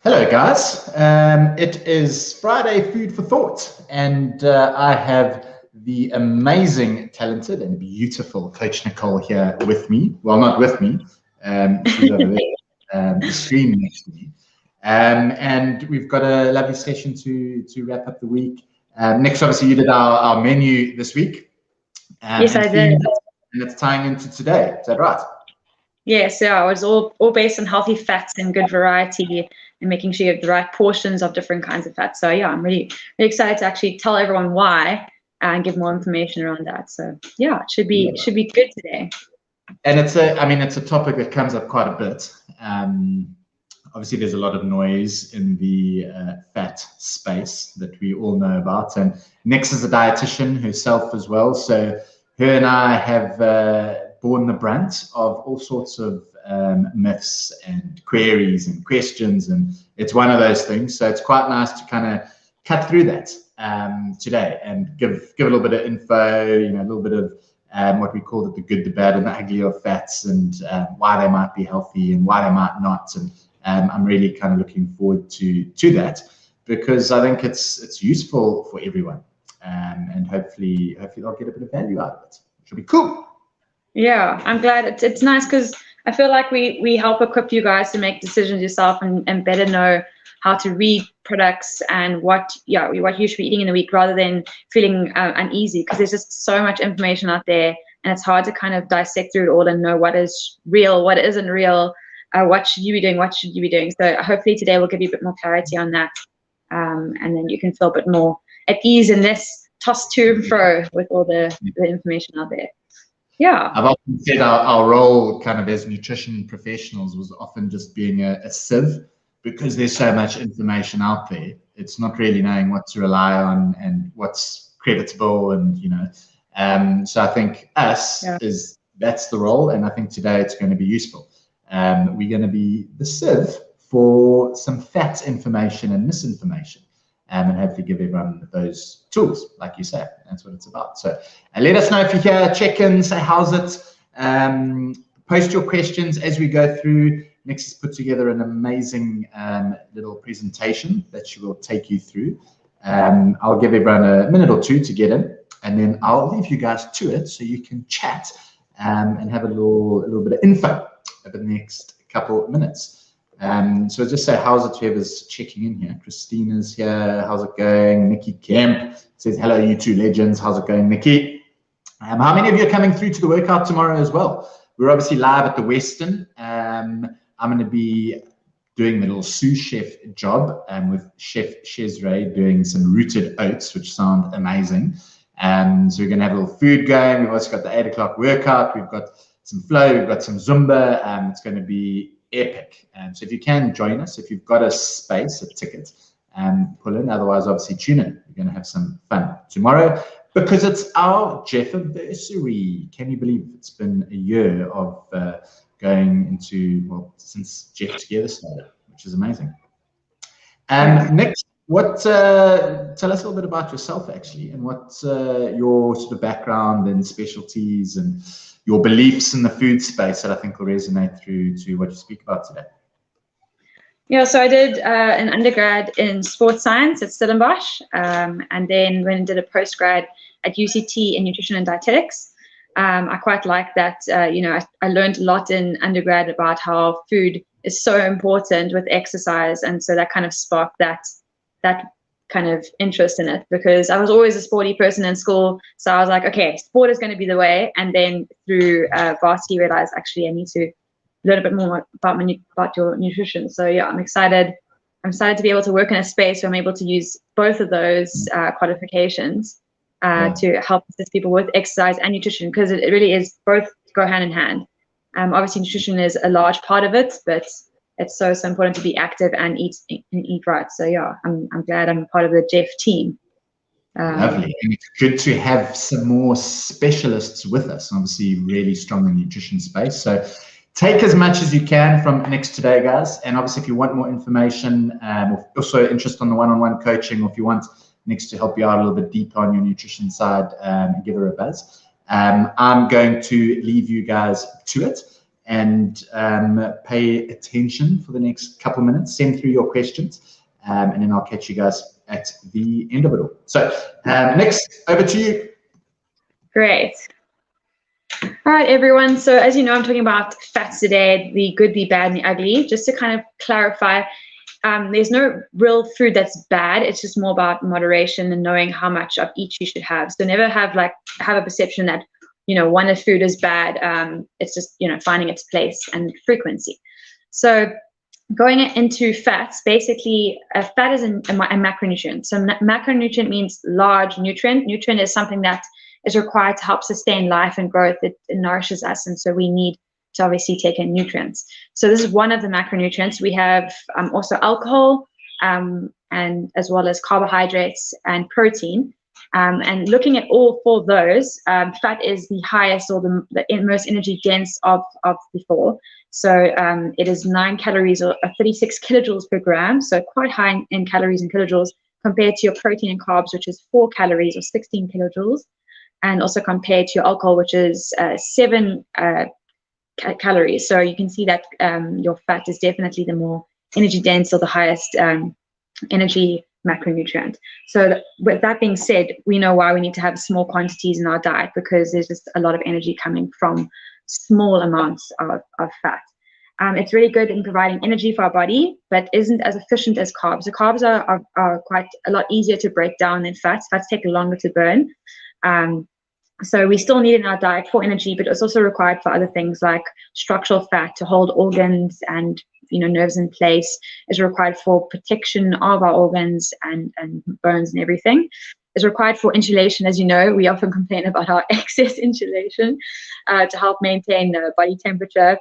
Hello, guys. It is Friday Food for Thought, and I have the amazing, talented, and beautiful Coach Nicole here with me. Well, not with me. She's over there, the screen next to me. And we've got a lovely session to wrap up the week. Next, obviously, you did our menu this week. Yes, I did. And it's tying into today. Is that right? Yes, yeah, it was all based on healthy fats and good variety and making sure you have the right portions of different kinds of fats. So yeah, I'm really excited to actually tell everyone why and give more information around that. So yeah, it should be good today. And it's a topic that comes up quite a bit. Obviously, there's a lot of noise in the fat space that we all know about. And Nix is a dietitian herself as well. So her and I have borne the brunt of all sorts of myths and queries and questions. And it's one of those things. So it's quite nice to kind of cut through that today and give a little bit of info, a little bit of what we call the good, the bad, and the ugly of fats, and why they might be healthy and why they might not. And I'm really kind of looking forward to that, because I think it's useful for everyone, and hopefully they'll get a bit of value out of it, which will be cool. Yeah, I'm glad. It's nice because I feel like we help equip you guys to make decisions yourself and better know how to read products and what you should be eating in the week, rather than feeling uneasy, because there's just so much information out there and it's hard to kind of dissect through it all and know what is real, what isn't real, what should you be doing, what should you be doing. So hopefully today will give you a bit more clarity on that, and then you can feel a bit more at ease in this toss to and fro with all the information out there. Yeah, I've often said our role kind of as nutrition professionals was often just being a sieve, because there's so much information out there. It's not really knowing what to rely on and what's creditable, and so I think that's the role, and I think today it's going to be useful. We're going to be the sieve for some fat information and misinformation, and hopefully give everyone those tools, like you say. That's what it's about. So let us know if you're here, check in, say how's it, post your questions as we go through. Nix has put together an amazing little presentation that she will take you through. I'll give everyone a minute or two to get in, and then I'll leave you guys to it so you can chat and have a little bit of info over the next couple of minutes. So just say how's it, whoever's checking in here. Christina's here. How's it going? Nikki Kemp says, hello, you two legends. How's it going, Nikki? How many of you are coming through to the workout tomorrow as well? We're obviously live at the Western. I'm going to be doing the little sous chef job with Chef Shezray doing some rooted oats, which sound amazing. So we're going to have a little food going. We've also got the 8 o'clock workout. We've got some flow. We've got some Zumba. It's going to be epic. So if you can join us, if you've got a space, a ticket, pull in. Otherwise, obviously, tune in. We're going to have some fun tomorrow, because it's our Jeff-anniversary. Can you believe it's been a year of going into, well, since Jeff Together started, which is amazing. Next, tell us a little bit about yourself, actually, and what's your sort of background and specialties and your beliefs in the food space that I think will resonate through to what you speak about today. Yeah, so I did an undergrad in sports science at Stellenbosch, and then went and did a postgrad at UCT in nutrition and dietetics. I quite like that. I learned a lot in undergrad about how food is so important with exercise, and so that kind of sparked that kind of interest in it, because I was always a sporty person in school. So I was like, okay, sport is going to be the way. And then through varsity, realized actually I need to learn a bit more about your nutrition. So yeah, I'm excited. I'm excited to be able to work in a space where I'm able to use both of those qualifications to help assist people with exercise and nutrition, because it really is, both go hand in hand. Obviously, nutrition is a large part of it, but it's so important to be active and eat right. So yeah, I'm glad I'm part of the Jeff team. Lovely. And it's good to have some more specialists with us, obviously really strong in the nutrition space. So take as much as you can from Nix today, guys. And obviously, if you want more information, or also interest on the one-on-one coaching, or if you want Nix to help you out a little bit deeper on your nutrition side, give her a buzz. I'm going to leave you guys to it. and pay attention for the next couple of minutes. Send through your questions, and then I'll catch you guys at the end of it all. So next, over to you. Great. All right, everyone. So as you know, I'm talking about fats today, the good, the bad, and the ugly. Just to kind of clarify, there's no real food that's bad. It's just more about moderation and knowing how much of each you should have. So never have a perception that, one food is bad. It's just, finding its place and frequency. So going into fats, basically, fat is a macronutrient. So macronutrient means large nutrient. Nutrient is something that is required to help sustain life and growth. It nourishes us, and so we need to obviously take in nutrients. So this is one of the macronutrients. We have also alcohol, and as well as carbohydrates and protein. And looking at all four of those, fat is the highest or the most energy dense of the four. So it is 9 calories or 36 kilojoules per gram, so quite high in calories and kilojoules compared to your protein and carbs, which is 4 calories or 16 kilojoules, and also compared to your alcohol, which is 7 calories. So you can see that your fat is definitely the more energy dense or the highest energy macronutrient. So with that being said, we know why we need to have small quantities in our diet, because there's just a lot of energy coming from small amounts of fat. It's really good in providing energy for our body, but isn't as efficient as carbs. The carbs are quite a lot easier to break down than fats. Fats take longer to burn. So we still need it in our diet for energy, but it's also required for other things like structural fat to hold organs and nerves in place. Is required for protection of our organs and bones and everything. Is required for insulation. As you know, we often complain about our excess insulation to help maintain the body temperature.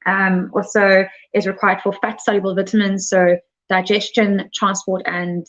Also is required for fat-soluble vitamins, so digestion, transport, and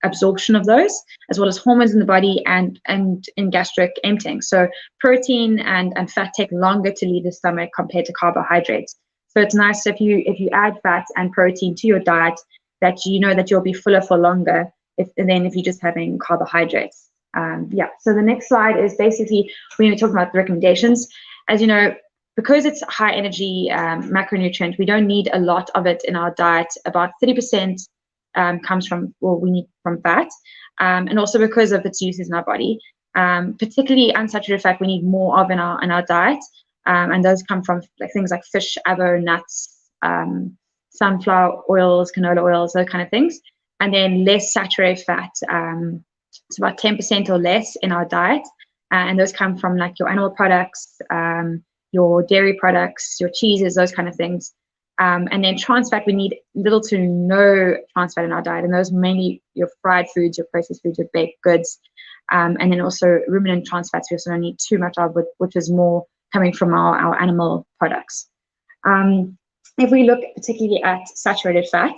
absorption of those, as well as hormones in the body and in gastric emptying. So protein and fat take longer to leave the stomach compared to carbohydrates. So it's nice if you add fat and protein to your diet, that that you'll be fuller for longer than if you're just having carbohydrates. So the next slide is basically we're going to talk about the recommendations. As you know, because it's high energy macronutrient, we don't need a lot of it in our diet. About 30% comes from, we need from fat, and also because of its uses in our body, particularly unsaturated fat, we need more of in our diet, and those come from things like fish, avo, nuts, sunflower oils, canola oils, those kind of things, and then less saturated fat, it's about 10% or less in our diet, and those come from your animal products, your dairy products, your cheeses, those kind of things. And then trans fat, we need little to no trans fat in our diet, and those mainly your fried foods, your processed foods, your baked goods, and then also ruminant trans fats we also don't need too much of, which is more coming from our animal products. If we look particularly at saturated fat,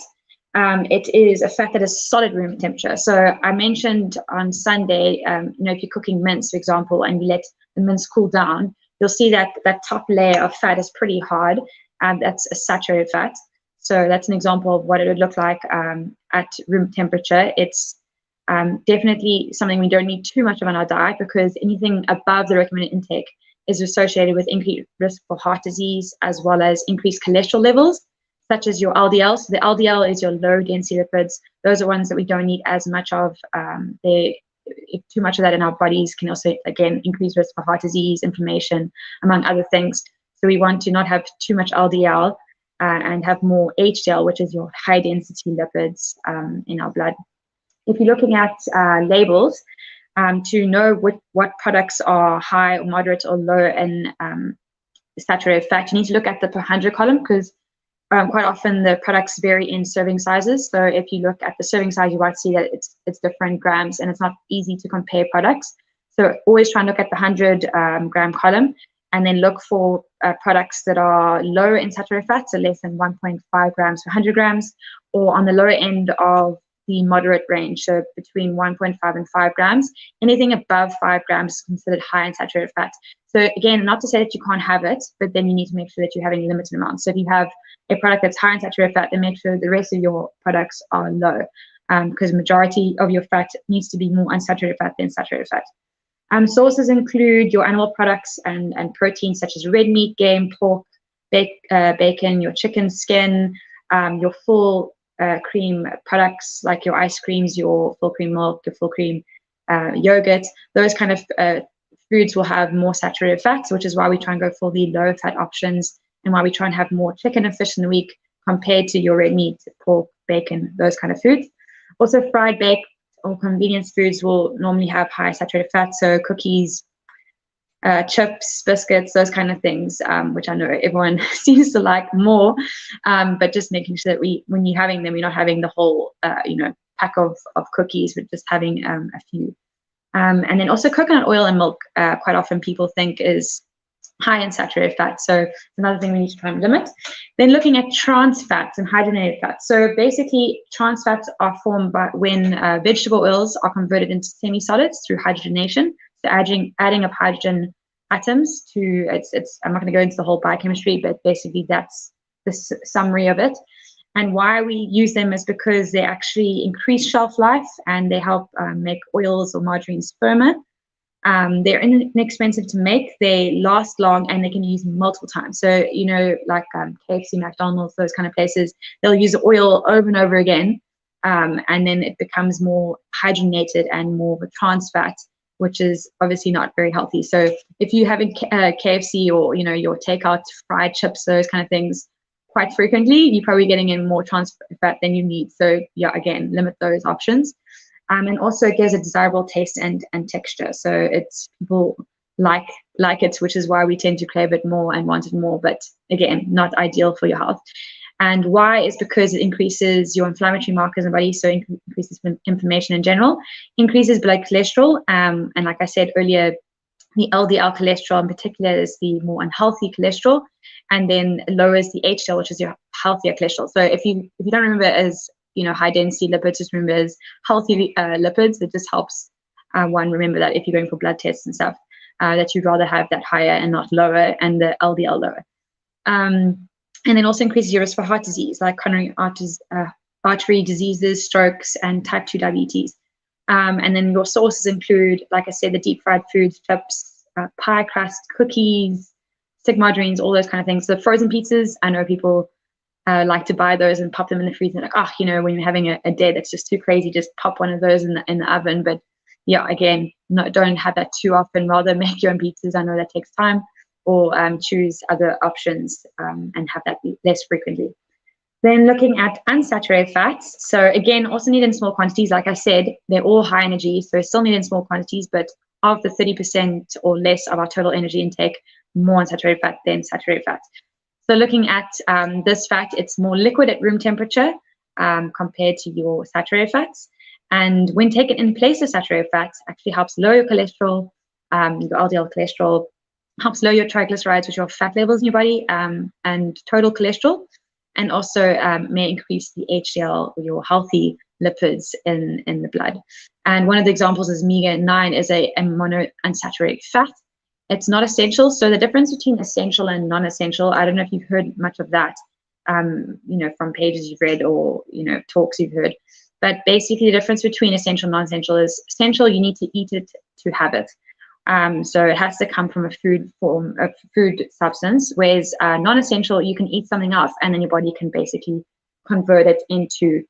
it is a fat that is solid room temperature. So I mentioned on Sunday, if you're cooking mince, for example, and you let the mince cool down, you'll see that that top layer of fat is pretty hard. That's a saturated fat. So that's an example of what it would look like at room temperature. It's definitely something we don't need too much of in our diet, because anything above the recommended intake is associated with increased risk for heart disease, as well as increased cholesterol levels, such as your LDL. So the LDL is your low density lipids. Those are ones that we don't need as much of. If too much of that in our bodies can also, again, increase risk for heart disease, inflammation, among other things. So we want to not have too much LDL and have more HDL, which is your high density lipids in our blood. If you're looking at labels, to know what products are high or moderate or low in saturated fat, you need to look at the per 100 column, because quite often the products vary in serving sizes. So if you look at the serving size, you might see that it's different grams, and it's not easy to compare products. So always try and look at the 100 gram column, and then look for products that are lower in saturated fat, so less than 1.5 grams per 100 grams, or on the lower end of the moderate range, so between 1.5 and 5 grams. Anything above 5 grams is considered high in saturated fat. So again, not to say that you can't have it, but then you need to make sure that you're having limited amounts. So if you have a product that's high in saturated fat, then make sure the rest of your products are low, because the majority of your fat needs to be more unsaturated fat than saturated fat. Sources include your animal products and proteins such as red meat, game, pork, bacon, your chicken skin, your full cream products like your ice creams, your full cream milk, your full cream yogurt. Those kind of foods will have more saturated fats, which is why we try and go for the low fat options, and why we try and have more chicken and fish in the week compared to your red meat, pork, bacon, those kind of foods. Also, fried, baked, or convenience foods will normally have high saturated fats, so cookies, chips, biscuits, those kind of things, which I know everyone seems to like more, but just making sure that when you're having them, you're not having the whole, pack of cookies, but just having a few. And then also coconut oil and milk, quite often people think is high in saturated fat. So another thing we need to try and limit. Then looking at trans fats and hydrogenated fats. So basically trans fats are formed by when vegetable oils are converted into semi-solids through hydrogenation. So adding up hydrogen atoms to, I'm not going to go into the whole biochemistry, but basically that's the summary of it. And why we use them is because they actually increase shelf life and they help make oils or margarines firmer. They're inexpensive to make, they last long, and they can be used multiple times. So, like KFC, McDonald's, those kind of places, they'll use the oil over and over again, and then it becomes more hydrogenated and more of a trans fat, which is obviously not very healthy. So if you have KFC or, your takeout fried chips, those kind of things, quite frequently, you're probably getting in more trans fat than you need. So yeah, again, limit those options. And also it gives a desirable taste and texture. So it's people like it, which is why we tend to crave it more and want it more, but again, not ideal for your health. And why is because it increases your inflammatory markers in the body, so increases inflammation in general, increases blood cholesterol, and like I said earlier, the LDL cholesterol in particular is the more unhealthy cholesterol, and then lowers the HDL, which is your healthier cholesterol. So if you don't remember as high density lipids, just remember as healthy lipids. It just helps one remember that if you're going for blood tests and stuff, that you'd rather have that higher and not lower, and the LDL lower. And then also increases your risk for heart disease, like coronary artery diseases, strokes, and type 2 diabetes. And then your sources include, like I said, the deep fried foods, chips, pie crust, cookies, stick margarines, all those kind of things. So frozen pizzas, I know people like to buy those and pop them in the freezer. Like, when you're having a day that's just too crazy, just pop one of those in the oven. But yeah, again, don't have that too often. Rather make your own pizzas. I know that takes time. Or choose other options and have that less frequently. Then looking at unsaturated fats. So again, also needed in small quantities. Like I said, they're all high energy, so still needed in small quantities, but of the 30% or less of our total energy intake, more unsaturated fat than saturated fats. So looking at this fat, it's more liquid at room temperature compared to your saturated fats. And when taken in place of saturated fats, actually helps lower your cholesterol, your LDL cholesterol, helps lower your triglycerides, which are fat levels in your body, and total cholesterol, and also may increase the HDL, or your healthy lipids in the blood. And one of the examples is omega-9 is a monounsaturated fat. It's not essential. So the difference between essential and non-essential, I don't know if you've heard much of that, from pages you've read or, talks you've heard. But basically the difference between essential and non-essential is essential, you need to eat it to have it. So it has to come from a food substance, whereas non-essential, you can eat something else and then your body can basically convert it into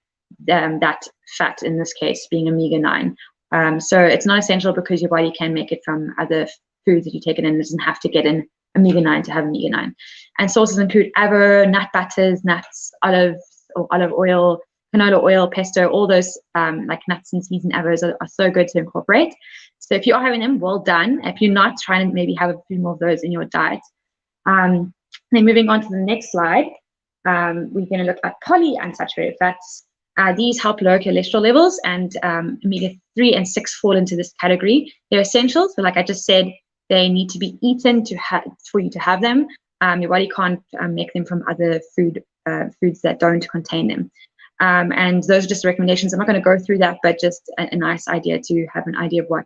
that fat, in this case being omega-9. So it's not essential because your body can make it from other foods that you take it in. It doesn't have to get in omega-9 to have omega-9. And sources include avo, nut butters, nuts, olives or olive oil, canola oil, pesto, all those like nuts and seeds and avos are so good to incorporate. So if you are having them, well done. If you're not, try and maybe have a few more of those in your diet. Then moving on to the next slide, we're going to look at polyunsaturated fats. These help lower cholesterol levels, and omega-3 and 6 fall into this category. They're essential. So like I just said, they need to be eaten for you to have them. Your body can't make them from other foods that don't contain them. And those are just recommendations. I'm not going to go through that, but just a nice idea to have an idea of what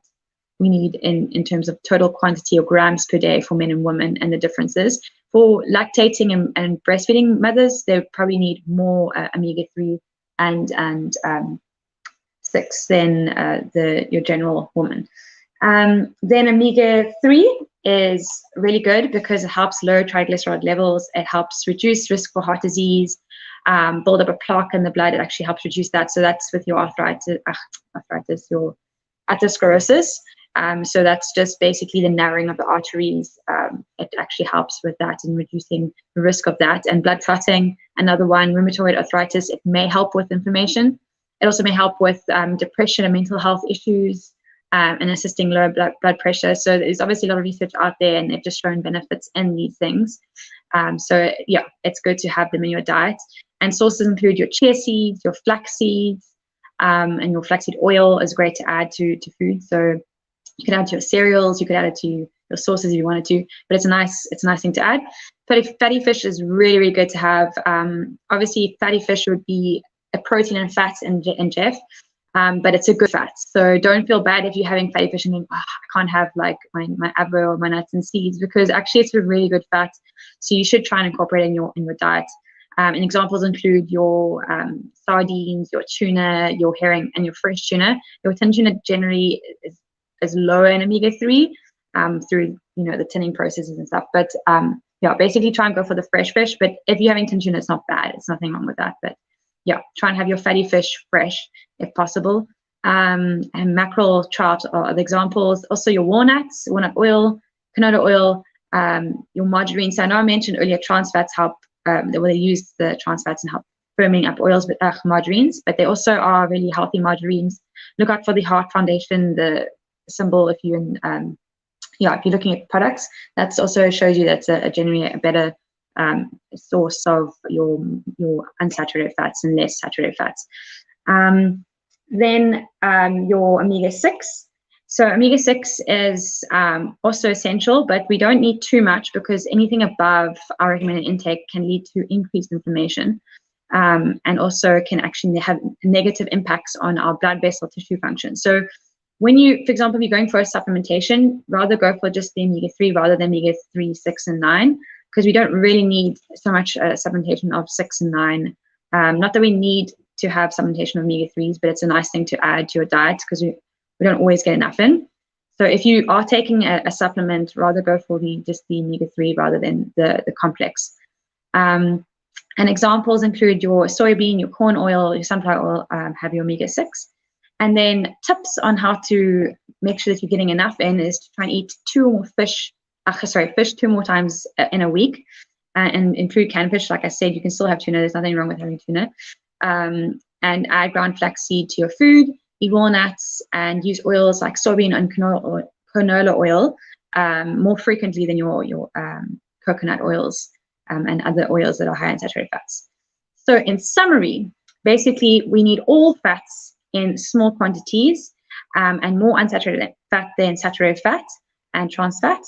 we need in terms of total quantity or grams per day for men and women, and the differences. For lactating and breastfeeding mothers, they probably need more omega-3 and 6 than your general woman. Then omega-3 is really good because it helps lower triglyceride levels. It helps reduce risk for heart disease, build up a plaque in the blood. It actually helps reduce that. So that's with your arthritis, your atherosclerosis. So that's just basically the narrowing of the arteries. It actually helps with that and reducing the risk of that. And blood clotting, another one, rheumatoid arthritis, it may help with inflammation. It also may help with depression and mental health issues, and assisting lower blood pressure. So there's obviously a lot of research out there, and they've just shown benefits in these things. So yeah, it's good to have them in your diet. And sources include your chia seeds, your flax seeds, and your flaxseed oil is great to add to food. So you could add to your cereals, you could add it to your sauces if you wanted to, but it's a nice thing to add. Fatty fish is really, really good to have. Obviously, fatty fish would be a protein and fat in Jeff, but it's a good fat. So don't feel bad if you're having fatty fish and I can't have like my avo or my nuts and seeds, because actually it's a really good fat. So you should try and incorporate it in your diet. And examples include your sardines, your tuna, your herring, and your fresh tuna. Your tin tuna generally is lower in omega-3 through the tinning processes and stuff. But yeah, basically try and go for the fresh fish. But if you're having tin tuna, it's not bad. It's nothing wrong with that. But yeah, try and have your fatty fish fresh if possible. And mackerel, trout are the examples. Also your walnuts, walnut oil, canola oil, your margarine. So I know I mentioned earlier trans fats help. They use the trans fats and help firming up oils, but margarines. But they also are really healthy margarines. Look out for the Heart Foundation, the symbol. If you're looking at products, that also shows you that's generally a better source of your unsaturated fats and less saturated fats. Then your omega-6. So omega-6 is also essential, but we don't need too much, because anything above our recommended intake can lead to increased inflammation, and also can actually have negative impacts on our blood vessel tissue function. So when you, for example, if you're going for a supplementation, rather go for just the omega-3 rather than omega-3, 6, and 9, because we don't really need so much supplementation of 6 and 9. Not that we need to have supplementation of omega-3s, but it's a nice thing to add to your diet, because we don't always get enough in. So if you are taking a supplement, rather go for just the omega-3 rather than the complex. And examples include your soybean, your corn oil, your sunflower oil, have your omega-6. And then tips on how to make sure that you're getting enough in is to try and eat fish 2 more times in a week, and include canned fish. Like I said, you can still have tuna. There's nothing wrong with having tuna. And add ground flaxseed to your food, eat walnuts, and use oils like soybean and canola oil more frequently than your coconut oils and other oils that are high in saturated fats. So in summary, basically we need all fats in small quantities, and more unsaturated fat than saturated fat and trans fat.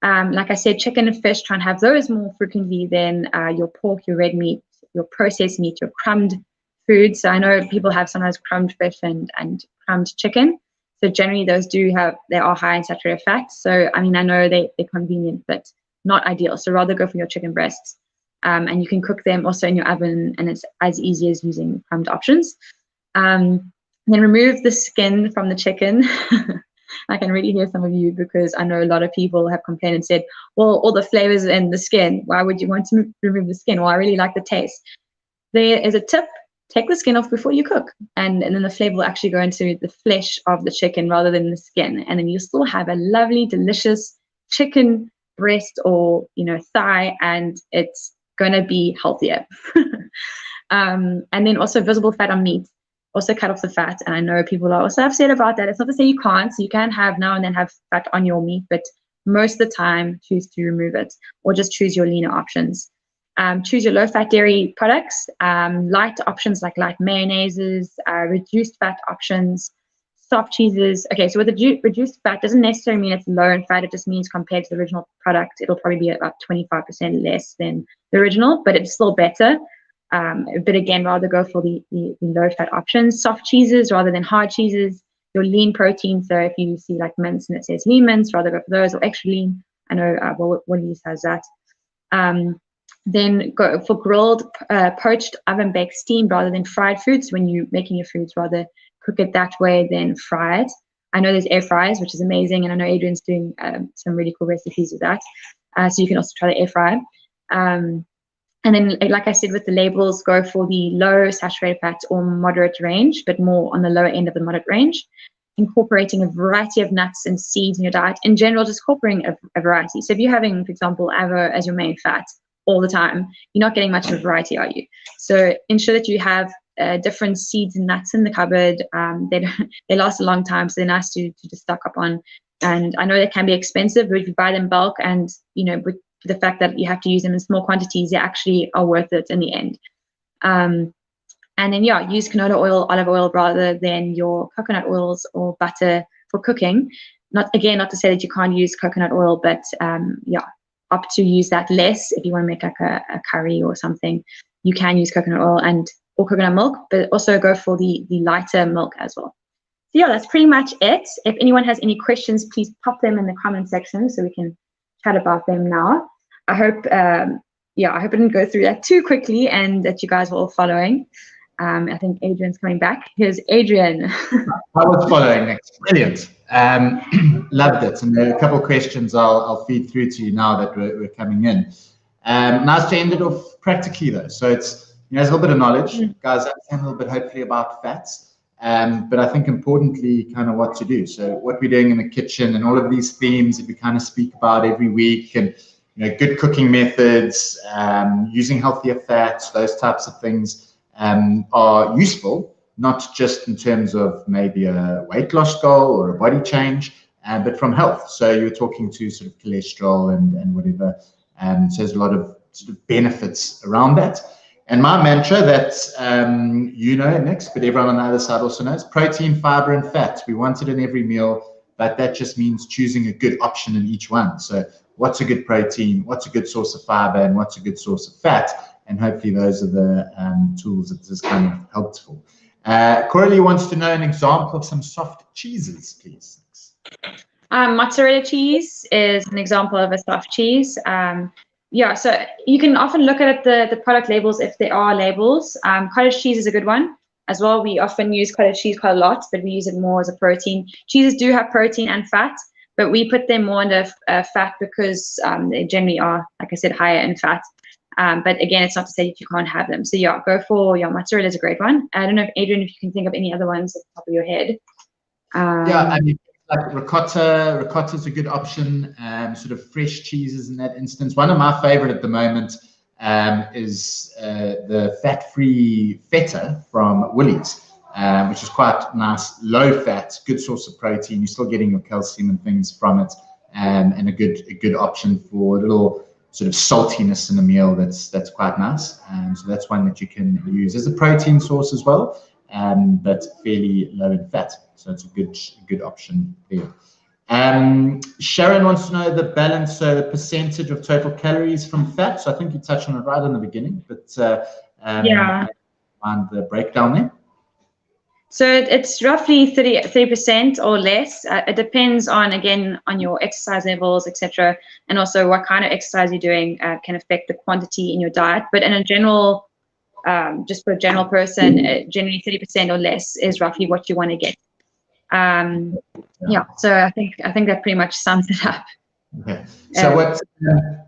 Like I said, chicken and fish, try and have those more frequently than your pork, your red meat, your processed meat, your crumbed foods. So I know people have sometimes crumbed fish and crumbed chicken. So generally those they are high in saturated fat. So I mean, I know they're convenient, but not ideal. So rather go for your chicken breasts. And you can cook them also in your oven, and it's as easy as using crumbed options. Then remove the skin from the chicken. I can really hear some of you, because I know a lot of people have complained and said, well, all the flavors in the skin, why would you want to remove the skin? Well, I really like the taste. There is a tip: take the skin off before you cook, and then the flavor will actually go into the flesh of the chicken rather than the skin, and then you still have a lovely, delicious chicken breast or thigh, and it's going to be healthier. And then also visible fat on meat. Also cut off the fat, and I know people are also upset about that. It's not to say you can't, so you can have now and then have fat on your meat, but most of the time choose to remove it, or just choose your leaner options. Choose your low-fat dairy products, light options like light mayonnaises, reduced fat options, soft cheeses. Okay, so with the reduced fat doesn't necessarily mean it's low in fat. It just means compared to the original product, it'll probably be about 25% less than the original, but it's still better. But again, rather go for the low-fat options. Soft cheeses rather than hard cheeses. Your lean protein, so if you see like mince and it says lean mince, rather go for those, or extra lean. I know Woolies has that. Then go for grilled, poached, oven-baked, steamed rather than fried foods. When you're making your foods, rather cook it that way than fry it. I know there's air fryers, which is amazing, and I know Adrian's doing some really cool recipes with that. So you can also try the air fryer. And then, like I said, with the labels, go for the low saturated fats or moderate range, but more on the lower end of the moderate range. Incorporating a variety of nuts and seeds in your diet. In general, just incorporating a variety. So if you're having, for example, avo as your main fat all the time, you're not getting much of a variety, are you? So ensure that you have different seeds and nuts in the cupboard. They last a long time, so they're nice to just stock up on. And I know they can be expensive, but if you buy them bulk and, you know, with the fact that you have to use them in small quantities, they actually are worth it in the end. And then, yeah, use canola oil, olive oil rather than your coconut oils or butter for cooking. Not to say that you can't use coconut oil, but yeah, opt to use that less if you want to make like a curry or something. You can use coconut oil or coconut milk, but also go for the lighter milk as well. So yeah, that's pretty much it. If anyone has any questions, please pop them in the comment section so we can chat about them now. I hope I didn't go through that too quickly and that you guys were all following. I think Adrian's coming back. Here's Adrian. I was following next. Brilliant. Loved it. And there are a couple of questions I'll feed through to you now that we're coming in. Nice to end it off practically though. So it's, you know, there's a little bit of knowledge. Guys understand a little bit hopefully about fats. But I think importantly kind of what to do. So what we're doing in the kitchen and all of these themes that we kind of speak about every week, and you know, good cooking methods, using healthier fats, those types of things are useful, not just in terms of maybe a weight loss goal or a body change, but from health. So you're talking to sort of cholesterol and whatever. So there's a lot of sort of benefits around that. And my mantra that you know next, but everyone on the other side also knows: protein, fiber, and fat. We want it in every meal, but that just means choosing a good option in each one. So what's a good protein, what's a good source of fiber, and what's a good source of fat? And hopefully those are the tools that this kind of helpful. Coralie wants to know an example of some soft cheeses, please. Mozzarella cheese is an example of a soft cheese. Yeah, so you can often look at the product labels if there are labels. Cottage cheese is a good one as well. We often use cottage cheese quite a lot, but we use it more as a protein. Cheeses do have protein and fat, but we put them more under fat because they generally are, like I said, higher in fat. But again, it's not to say that you can't have them. So yeah, go for mozzarella is a great one. I don't know, Adrian, if you can think of any other ones at the top of your head. Yeah, I mean, like ricotta is a good option. Sort of fresh cheeses in that instance. One of my favorite at the moment is the fat-free feta from Woolies, which is quite nice, low fat, good source of protein. You're still getting your calcium and things from it, and a good option for a little sort of saltiness in a meal. That's quite nice. So that's one that you can use as a protein source as well, but fairly low in fat. So it's a good option there. Sharon wants to know the balance, so the percentage of total calories from fat. So I think you touched on it right in the beginning, but yeah, find the breakdown there. So it's roughly 30% or less. It depends on your exercise levels, etc., and also what kind of exercise you're doing can affect the quantity in your diet. But in a general, just for a general person, generally 30% or less is roughly what you want to get. Yeah, so I think that pretty much sums it up. Okay. So what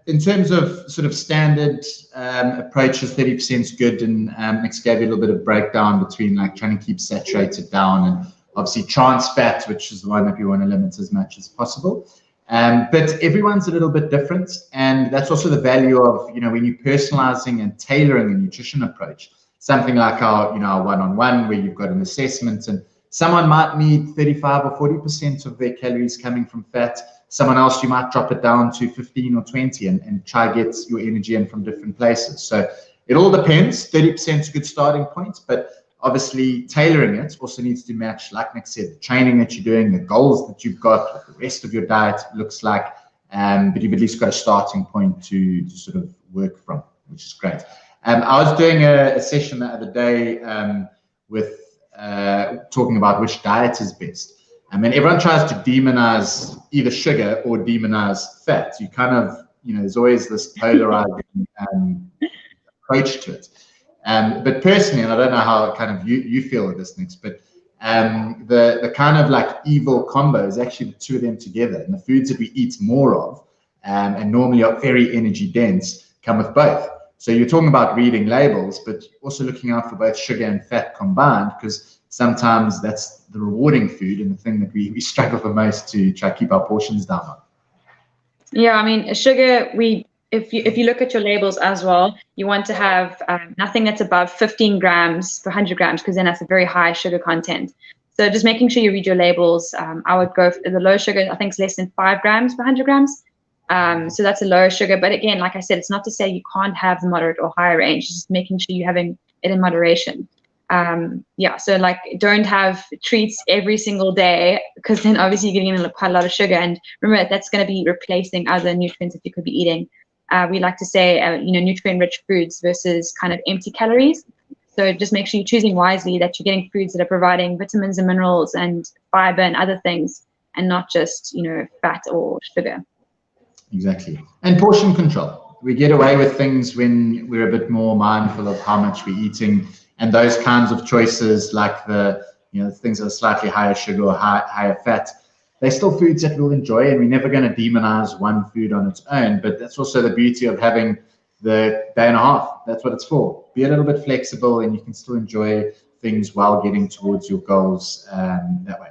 in terms of sort of standard approaches, 30% is good, and Nick's gave you a little bit of breakdown between like trying to keep saturated down and obviously trans fat, which is the one that we want to limit as much as possible. But everyone's a little bit different, and that's also the value of, you know, when you're personalizing and tailoring a nutrition approach. Something like our one-on-one, where you've got an assessment, and someone might need 35 or 40% of their calories coming from fat. Someone else, you might drop it down to 15 or 20 and try get your energy in from different places. So it all depends. 30% is a good starting point, but obviously tailoring it also needs to match, like Nick said, the training that you're doing, the goals that you've got, what the rest of your diet looks like. But you've at least got a starting point to sort of work from, which is great. I was doing a session the other day with talking about which diet is best. I mean, everyone tries to demonize either sugar or demonize fat. You kind of, you know, there's always this polarizing approach to it. But personally, and I don't know how kind of you feel with this, Nick, but The kind of like evil combo is actually the two of them together. And the foods that we eat more of and normally are very energy dense come with both. So you're talking about reading labels, but also looking out for both sugar and fat combined, because sometimes that's the rewarding food and the thing that we struggle the most to try to keep our portions down on. Yeah, I mean, sugar, if you look at your labels as well, you want to have nothing that's above 15 grams per 100 grams, because then that's a very high sugar content. So just making sure you read your labels. I would go for the low sugar. I think it's less than 5 grams per 100 grams. So that's a lower sugar. But again, like I said, it's not to say you can't have the moderate or higher range. Just making sure you're having it in moderation. Yeah, so like don't have treats every single day, because then obviously you're getting in quite a lot of sugar. And remember, that's going to be replacing other nutrients that you could be eating. We like to say, nutrient-rich foods versus kind of empty calories. So just make sure you're choosing wisely, that you're getting foods that are providing vitamins and minerals and fiber and other things, and not just, fat or sugar. Exactly. And portion control. We get away with things when we're a bit more mindful of how much we're eating, and those kinds of choices, like the things that are slightly higher sugar or higher fat, they're still foods that we'll enjoy, and we're never going to demonize one food on its own. But that's also the beauty of having the day and a half. That's what it's for. Be a little bit flexible, and you can still enjoy things while getting towards your goals that way.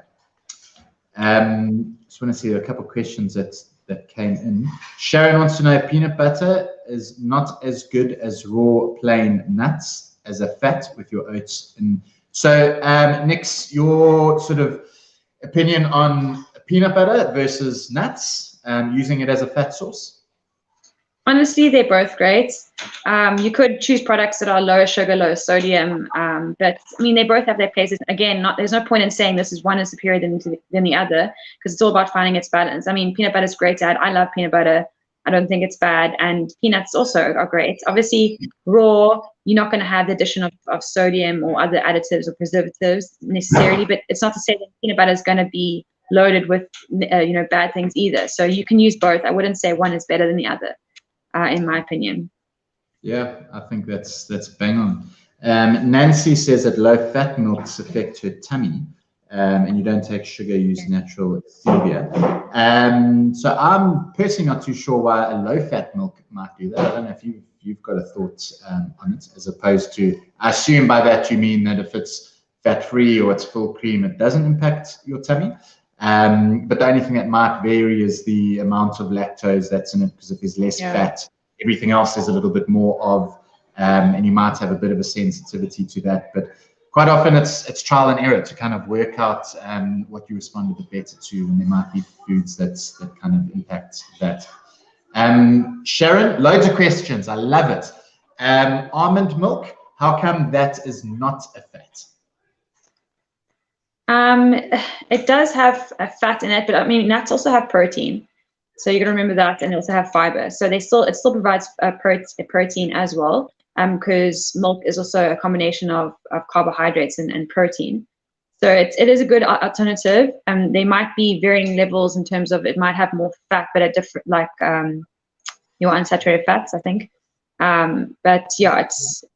Just want to see a couple of questions that came in. Sharon wants to know, peanut butter is not as good as raw plain nuts as a fat with your oats. And so, Nix, your sort of opinion on peanut butter versus nuts, using it as a fat source? Honestly, they're both great. You could choose products that are low sugar, low sodium, but I mean, they both have their places. Again, there's no point in saying this is one is superior than the other, because it's all about finding its balance. I mean, peanut butter is great to add. I love peanut butter. I don't think it's bad. And peanuts also are great. Obviously, raw, you're not going to have the addition of sodium or other additives or preservatives necessarily, but it's not to say that peanut butter is going to be loaded with bad things either. So you can use both. I wouldn't say one is better than the other. In my opinion. Yeah, I think that's bang on. Nancy says that low-fat milks affect her tummy, and you don't take sugar, use natural stevia. So I'm personally not too sure why a low-fat milk might do that. I don't know if you've got a thought on it, as opposed to, I assume by that you mean that if it's fat-free or it's full cream, it doesn't impact your tummy. But the only thing that might vary is the amount of lactose that's in it, because if there's less fat, everything else is a little bit more of, and you might have a bit of a sensitivity to that. But quite often it's trial and error to kind of work out what you respond a bit better to, and there might be foods that kind of impact that. Sharon, loads of questions. I love it. Almond milk, how come that is not a fat? It does have a fat in it, but I mean, nuts also have protein. So you got to remember that, and they also have fiber. So it still provides a protein as well, because milk is also a combination of carbohydrates and protein. So it is a good alternative. They might be varying levels in terms of, it might have more fat, but at different, like your unsaturated fats, I think. But yeah,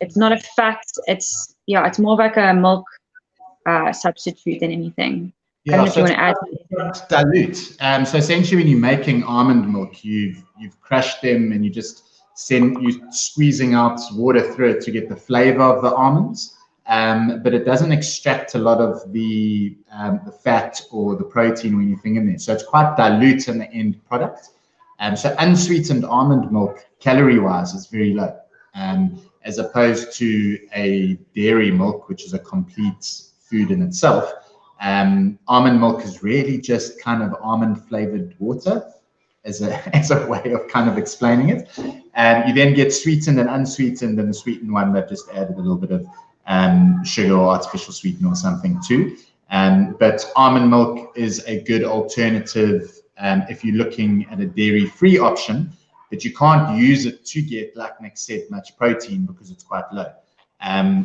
it's not a fat. It's more of like a milk substitute than anything. I don't know if you want to add. Dilute. So essentially, when you're making almond milk, you've crushed them, and you squeezing out water through it to get the flavor of the almonds. But it doesn't extract a lot of the fat or the protein or anything in there. So it's quite dilute in the end product. So unsweetened almond milk, calorie-wise, is very low, as opposed to a dairy milk, which is a complete food in itself. Almond milk is really just kind of almond flavored water, as a way of kind of explaining it. You then get sweetened and unsweetened, and the sweetened one that just added a little bit of sugar or artificial sweetener or something too. But almond milk is a good alternative if you're looking at a dairy-free option, but you can't use it to get, like Nick said, much protein because it's quite low.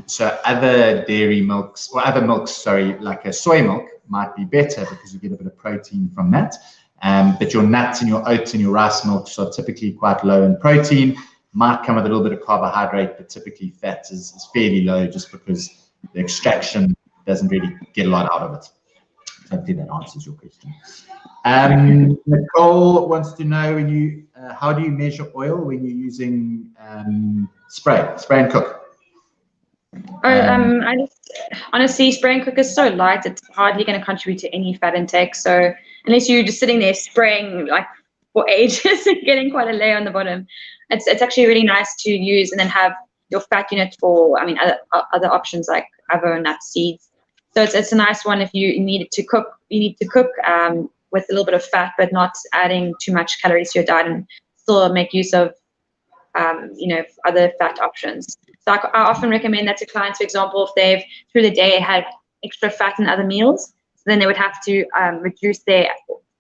So other dairy milks, or other milks, sorry, like a soy milk might be better because you get a bit of protein from that. But your nuts and your oats and your rice milks are typically quite low in protein, might come with a little bit of carbohydrate, but typically fat is fairly low, just because the extraction doesn't really get a lot out of it. So hopefully that answers your question. Nicole wants to know, when you how do you measure oil when you're using spray and cook? I just honestly, spray and cook is so light; it's hardly going to contribute to any fat intake. So unless you're just sitting there spraying like for ages and getting quite a layer on the bottom, it's actually really nice to use and then have your fat unit for, I mean, other options like avocado, nuts, seeds. So it's a nice one if you need to cook. You need to cook with a little bit of fat, but not adding too much calories to your diet, and still make use of other fat options. So I often recommend that to clients, for example, if they've through the day had extra fat in other meals, so then they would have to reduce their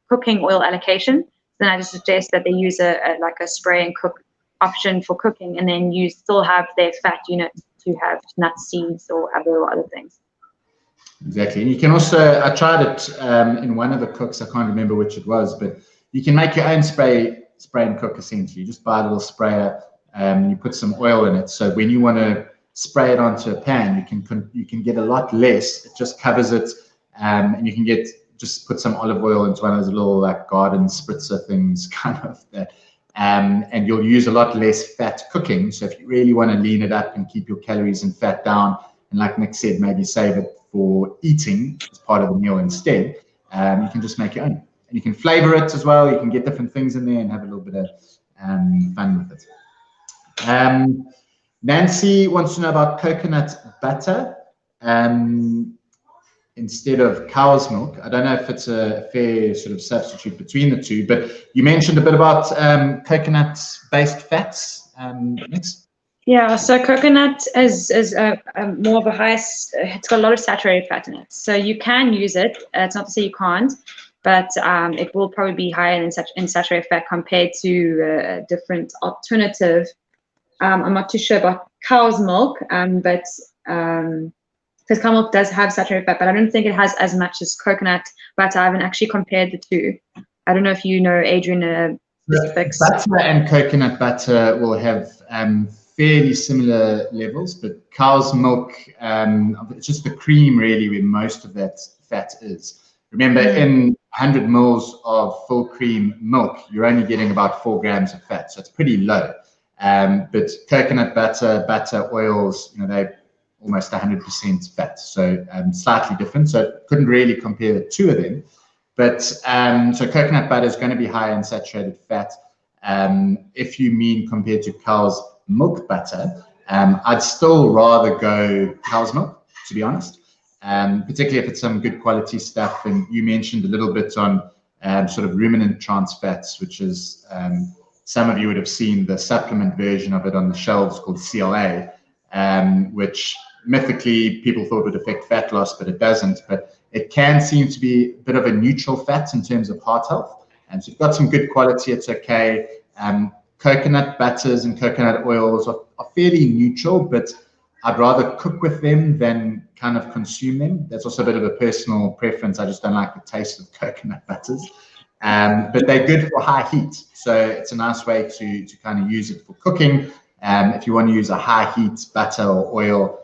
cooking oil allocation. Then I just suggest that they use a spray and cook option for cooking, and then you still have their fat unit to have nuts, seeds, or other things. Exactly. And you can also, I tried it in one of the cooks, I can't remember which it was, but you can make your own spray and cook essentially. You just buy a little sprayer, you put some oil in it. So when you want to spray it onto a pan, you can get a lot less. It just covers it, and you can just put some olive oil into one of those little like garden spritzer things, kind of that. And you'll use a lot less fat cooking. So if you really want to lean it up and keep your calories and fat down, and like Nick said, maybe save it for eating as part of the meal instead, you can just make your own. And you can flavor it as well. You can get different things in there and have a little bit of fun with it. Nancy wants to know about coconut butter instead of cow's milk. I don't know if it's a fair sort of substitute between the two, but you mentioned a bit about coconut-based fats. Next. Yeah, so coconut is more of a it's got a lot of saturated fat in it. So you can use it. It's not to say you can't, but it will probably be higher in saturated fat compared to a different alternative. I'm not too sure about cow's milk, but because cow milk does have saturated fat, but I don't think it has as much as coconut butter. I haven't actually compared the two. I don't know if you know, Adrian, specifics. Butter and coconut butter will have fairly similar levels, but cow's milk, it's just the cream really where most of that fat is. Remember, in 100 mils of full cream milk, you're only getting about 4 grams of fat, so it's pretty low. But coconut butter, oils, they're almost 100% fat, so slightly different. So couldn't really compare the two of them. But so coconut butter is going to be high in saturated fat. If you mean compared to cow's milk butter, I'd still rather go cow's milk, to be honest. Particularly if it's some good quality stuff. And you mentioned a little bit on sort of ruminant trans fats, which is some of you would have seen the supplement version of it on the shelves called CLA, which mythically people thought would affect fat loss, but it doesn't. But it can seem to be a bit of a neutral fat in terms of heart health. And so you've got some good quality, it's okay. Coconut butters and coconut oils are fairly neutral, but I'd rather cook with them than kind of consume them. That's also a bit of a personal preference. I just don't like the taste of coconut butters. But they're good for high heat. So it's a nice way to kind of use it for cooking. If you want to use a high heat butter or oil,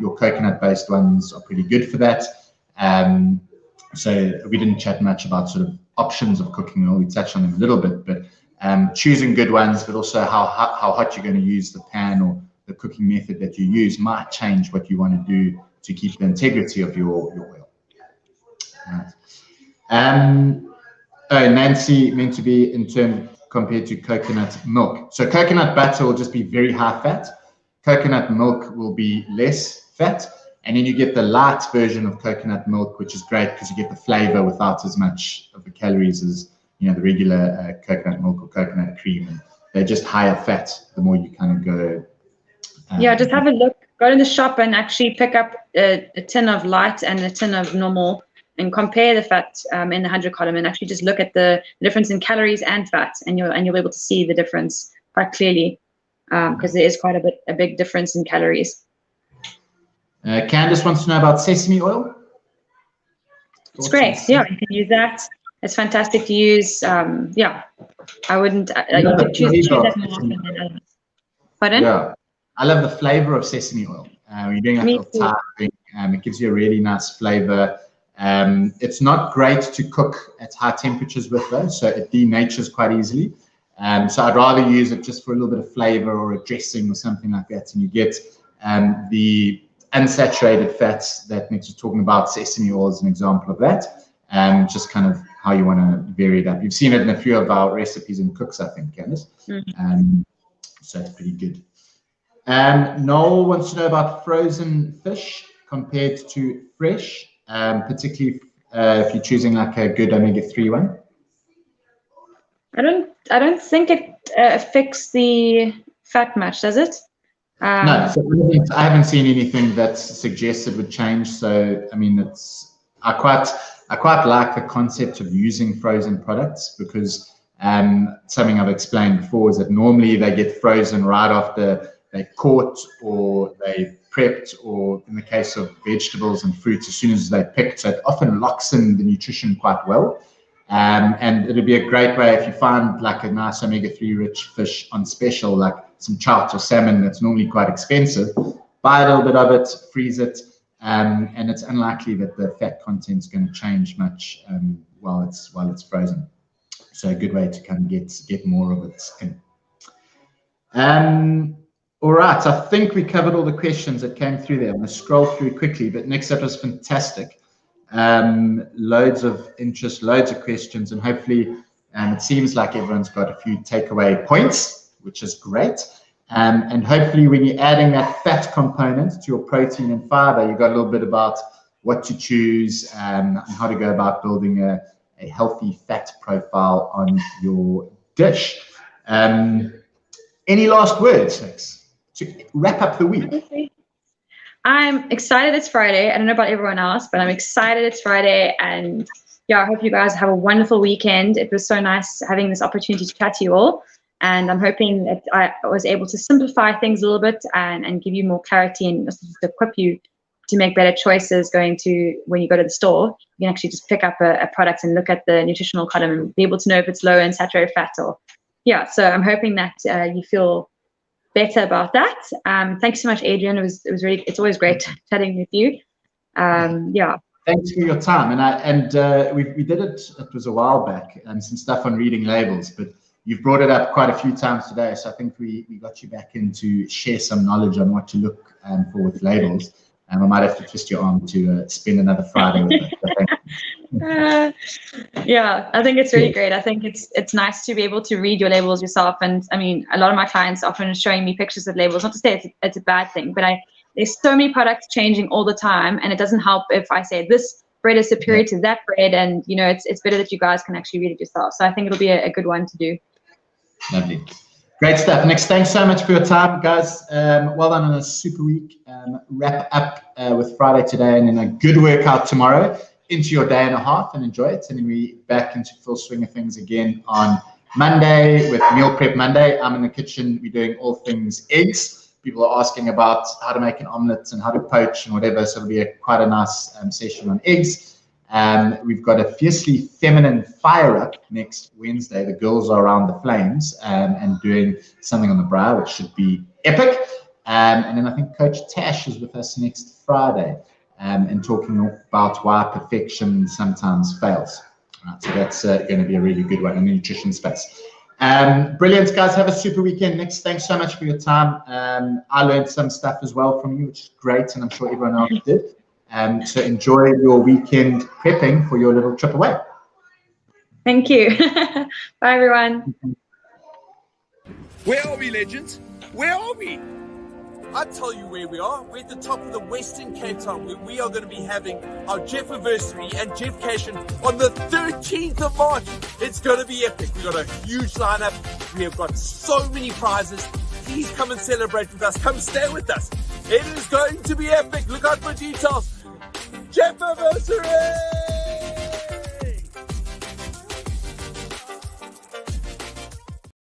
your coconut-based ones are pretty good for that. So we didn't chat much about sort of options of cooking. We touched on them a little bit, but choosing good ones, but also how hot you're going to use the pan or the cooking method that you use might change what you want to do to keep the integrity of your oil. Right. Nancy meant to be in term compared to coconut milk. So coconut butter will just be very high fat. Coconut milk will be less fat. And then you get the light version of coconut milk, which is great because you get the flavor without as much of the calories as the regular coconut milk or coconut cream. And they're just higher fat the more you kind of go. Yeah, just have a look. Go to the shop and actually pick up a tin of light and a tin of normal, and compare the fat in the 100 column, and actually just look at the difference in calories and fat, and you'll be able to see the difference quite clearly, because there is quite a big difference in calories. Candice wants to know about sesame oil. It's great. Yeah, you can use that. It's fantastic to use. Yeah, I wouldn't. You could choose that more often than others. Pardon? Yeah, I love the flavor of sesame oil. When you're doing like a little Thai thing, it gives you a really nice flavor. It's not great to cook at high temperatures with though, so it denatures quite easily. So I'd rather use it just for a little bit of flavor or a dressing or something like that. And you get the unsaturated fats that Nick's talking about. Sesame oil is an example of that. Just kind of how you want to vary it up. You've seen it in a few of our recipes and cooks, I think, Candice. So it's pretty good. Noel wants to know about frozen fish compared to fresh, particularly if you're choosing like a good omega-3 one. I don't think it affects the fat much, does it? No, so I haven't seen anything that suggests it would change. So I mean, I quite like the concept of using frozen products because something I've explained before is that normally they get frozen right after they caught or they prepped, or in the case of vegetables and fruits, as soon as they picked. So it often locks in the nutrition quite well. And it'd be a great way if you find like a nice omega-3 rich fish on special, like some trout or salmon that's normally quite expensive, buy a little bit of it, freeze it, and it's unlikely that the fat content is going to change much while it's frozen. So a good way to kind of get more of it in. All right, I think we covered all the questions that came through there. I'm going to scroll through quickly, but next up was fantastic. Loads of interest, loads of questions, and hopefully it seems like everyone's got a few takeaway points, which is great. And hopefully when you're adding that fat component to your protein and fiber, you've got a little bit about what to choose and how to go about building a healthy fat profile on your dish. Any last words, Nix, to wrap up the week? I'm excited it's Friday. I don't know about everyone else, but I'm excited it's Friday. And yeah, I hope you guys have a wonderful weekend. It was so nice having this opportunity to chat to you all. And I'm hoping that I was able to simplify things a little bit and give you more clarity and just equip you to make better choices going to when you go to the store. You can actually just pick up a product and look at the nutritional column and be able to know if it's low in saturated fat or, yeah. So I'm hoping that you feel better about that. Thanks so much, Adrian. It was really, it's always great chatting with you. Yeah. Thanks for your time. And we did it was a while back, some stuff on reading labels, but you've brought it up quite a few times today. So I think we got you back in to share some knowledge on what to look for with labels. I might have to twist your arm to spend another Friday with it. Yeah, I think it's really great. I think it's nice to be able to read your labels yourself. And I mean, a lot of my clients are often showing me pictures of labels, not to say it's a bad thing, but there's so many products changing all the time, and it doesn't help if I say this bread is superior to that bread, and you know, it's better that you guys can actually read it yourself. So I think it'll be a good one to do. Lovely. Great stuff. Nix, thanks so much for your time, guys. Well done on a super week. Wrap up with Friday today, and then a good workout tomorrow into your day and a half, and enjoy it. And then we back into full swing of things again on Monday with Meal Prep Monday. I'm in the kitchen. We're doing all things eggs. People are asking about how to make an omelette and how to poach and whatever. So it'll be quite a nice session on eggs. We've got a fiercely feminine fire up next Wednesday. The girls are around the flames and doing something on the brow, which should be epic. And then I think Coach Tash is with us next Friday and talking about why perfection sometimes fails. Right, so that's going to be a really good one in the nutrition space. Brilliant, guys. Have a super weekend. Next, thanks so much for your time. I learned some stuff as well from you, which is great, and I'm sure everyone else did. So enjoy your weekend prepping for your little trip away. Thank you. Bye, everyone. Where are we, legends? Where are we? I'll tell you where we are. We're at the top of the Western Cape Town, where we are going to be having our Jeff-versary and Jeff Cashin on the 13th of March. It's going to be epic. We've got a huge lineup. We have got so many prizes. Please come and celebrate with us. Come stay with us. It is going to be epic. Look out for details. Jeff-versary!